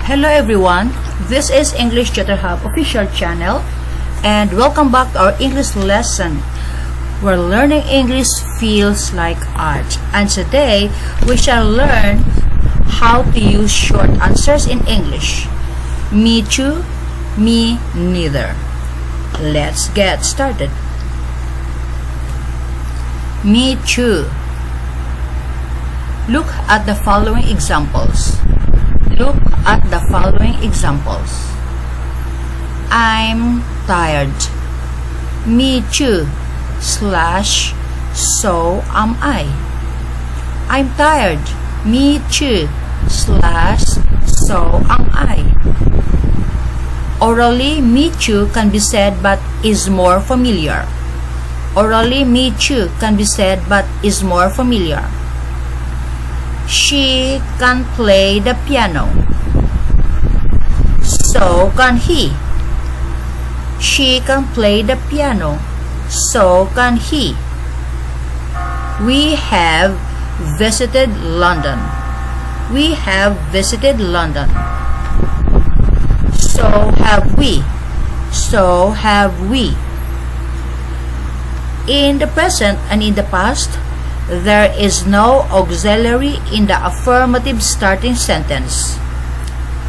Hello everyone, this is English Tutor Hub official channel and welcome back to our English lesson where learning English feels like art. And today we shall learn how to use short answers in English. Me too, me neither. Let's get started. Me too. Look at the following examples. Look at the following examples. I'm tired. Me too. / so am I. I'm tired. Me too. / so am I. Orally, me too can be said but is more familiar. Orally, me too can be said but is more familiar. She can play the piano. So can he. She can play the piano. So can he. We have visited London. We have visited London. So have we. So have we. In the present and in the past, there is no auxiliary in the affirmative starting sentence.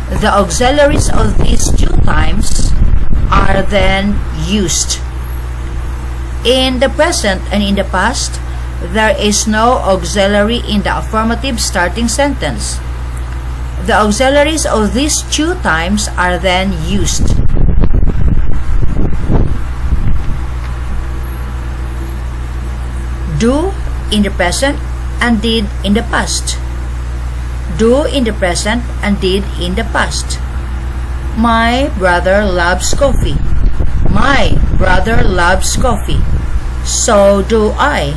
The auxiliaries of these two times are then used. In the present and in the past, there is no auxiliary in the affirmative starting sentence. The auxiliaries of these two times are then used. Do in the present and did in the past. Do in the present and did in the past. My brother loves coffee. My brother loves coffee. So do I.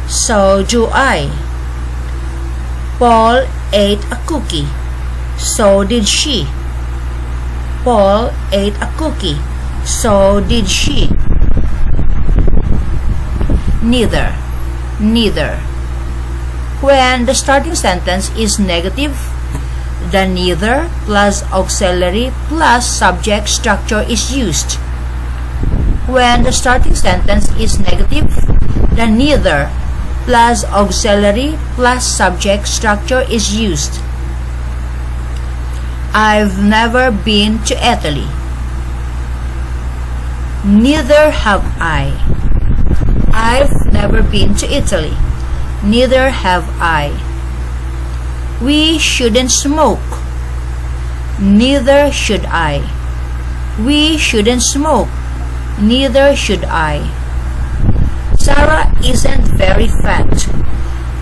So do I. Paul ate a cookie. So did she. Paul ate a cookie. So did she. Neither. Neither. When the starting sentence is negative, the neither plus auxiliary plus subject structure is used. When the starting sentence is negative, the neither plus auxiliary plus subject structure is used. I've never been to Italy. Neither have I. I've never been to Italy. Neither have I. We shouldn't smoke. Neither should I. We shouldn't smoke. Neither should I. Sarah isn't very fat.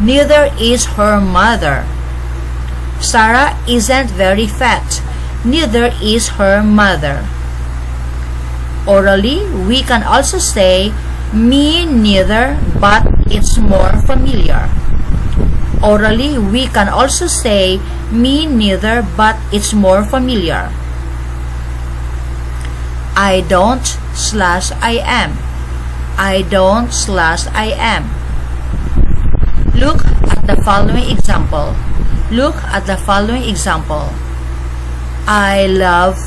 Neither is her mother. Sarah isn't very fat. Neither is her mother. Orally, we can also say me neither, but it's more familiar. Orally, we can also say me neither, but it's more familiar. I don't / I am. I don't / I am. Look at the following example. Look at the following example. I love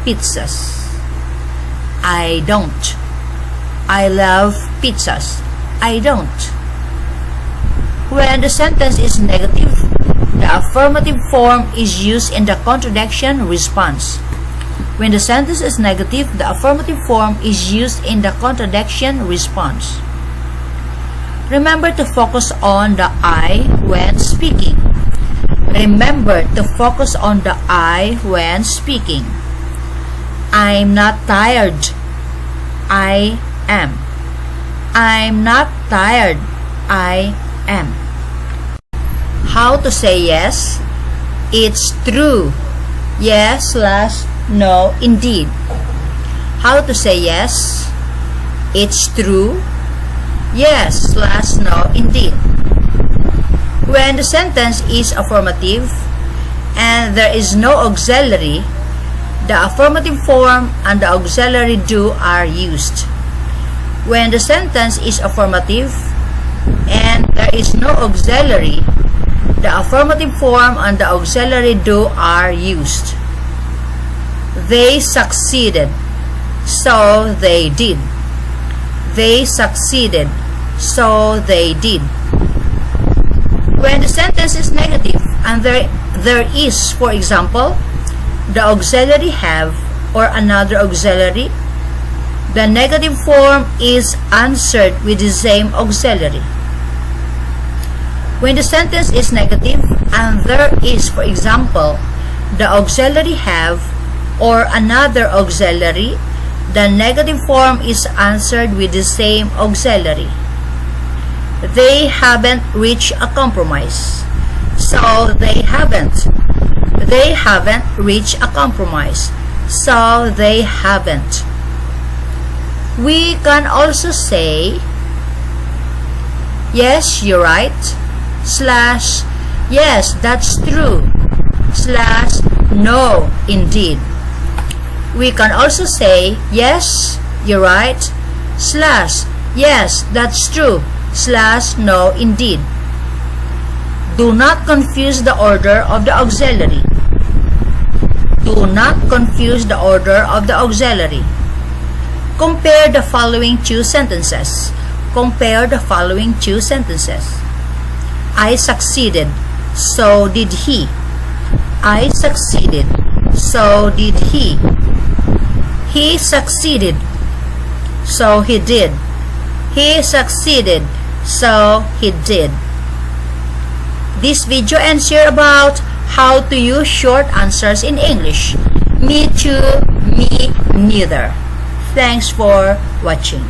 pizzas. I don't. I love pizzas. I don't. When the sentence is negative, the affirmative form is used in the contradiction response. When the sentence is negative, the affirmative form is used in the contradiction response. Remember to focus on the I when speaking. Remember to focus on the I when speaking. I'm not tired. I am. I'm not tired. I am. How to say yes? It's true. Yes / no indeed. How to say yes? It's true. Yes / no indeed. When the sentence is affirmative and there is no auxiliary, the affirmative form and the auxiliary do are used. When the sentence is affirmative and there is no auxiliary, the affirmative form and the auxiliary do are used. They succeeded, so they did. They succeeded, so they did. When the sentence is negative and there is, for example, the auxiliary have or another auxiliary, the negative form is answered with the same auxiliary. When the sentence is negative and there is, for example, the auxiliary have or another auxiliary, the negative form is answered with the same auxiliary. They haven't reached a compromise, so they haven't. They haven't reached a compromise, so they haven't. We can also say, yes, you're right, slash, yes, that's true, slash, no, indeed. We can also say, yes, you're right, slash, yes, that's true, slash, no, indeed. Do not confuse the order of the auxiliary. Do not confuse the order of the auxiliary. Compare the following two sentences. Compare the following two sentences. I succeeded, so did he. I succeeded, so did he. He succeeded, so he did. He succeeded, so he did. This video ends here about how to use short answers in English. Me too, me neither. Thanks for watching.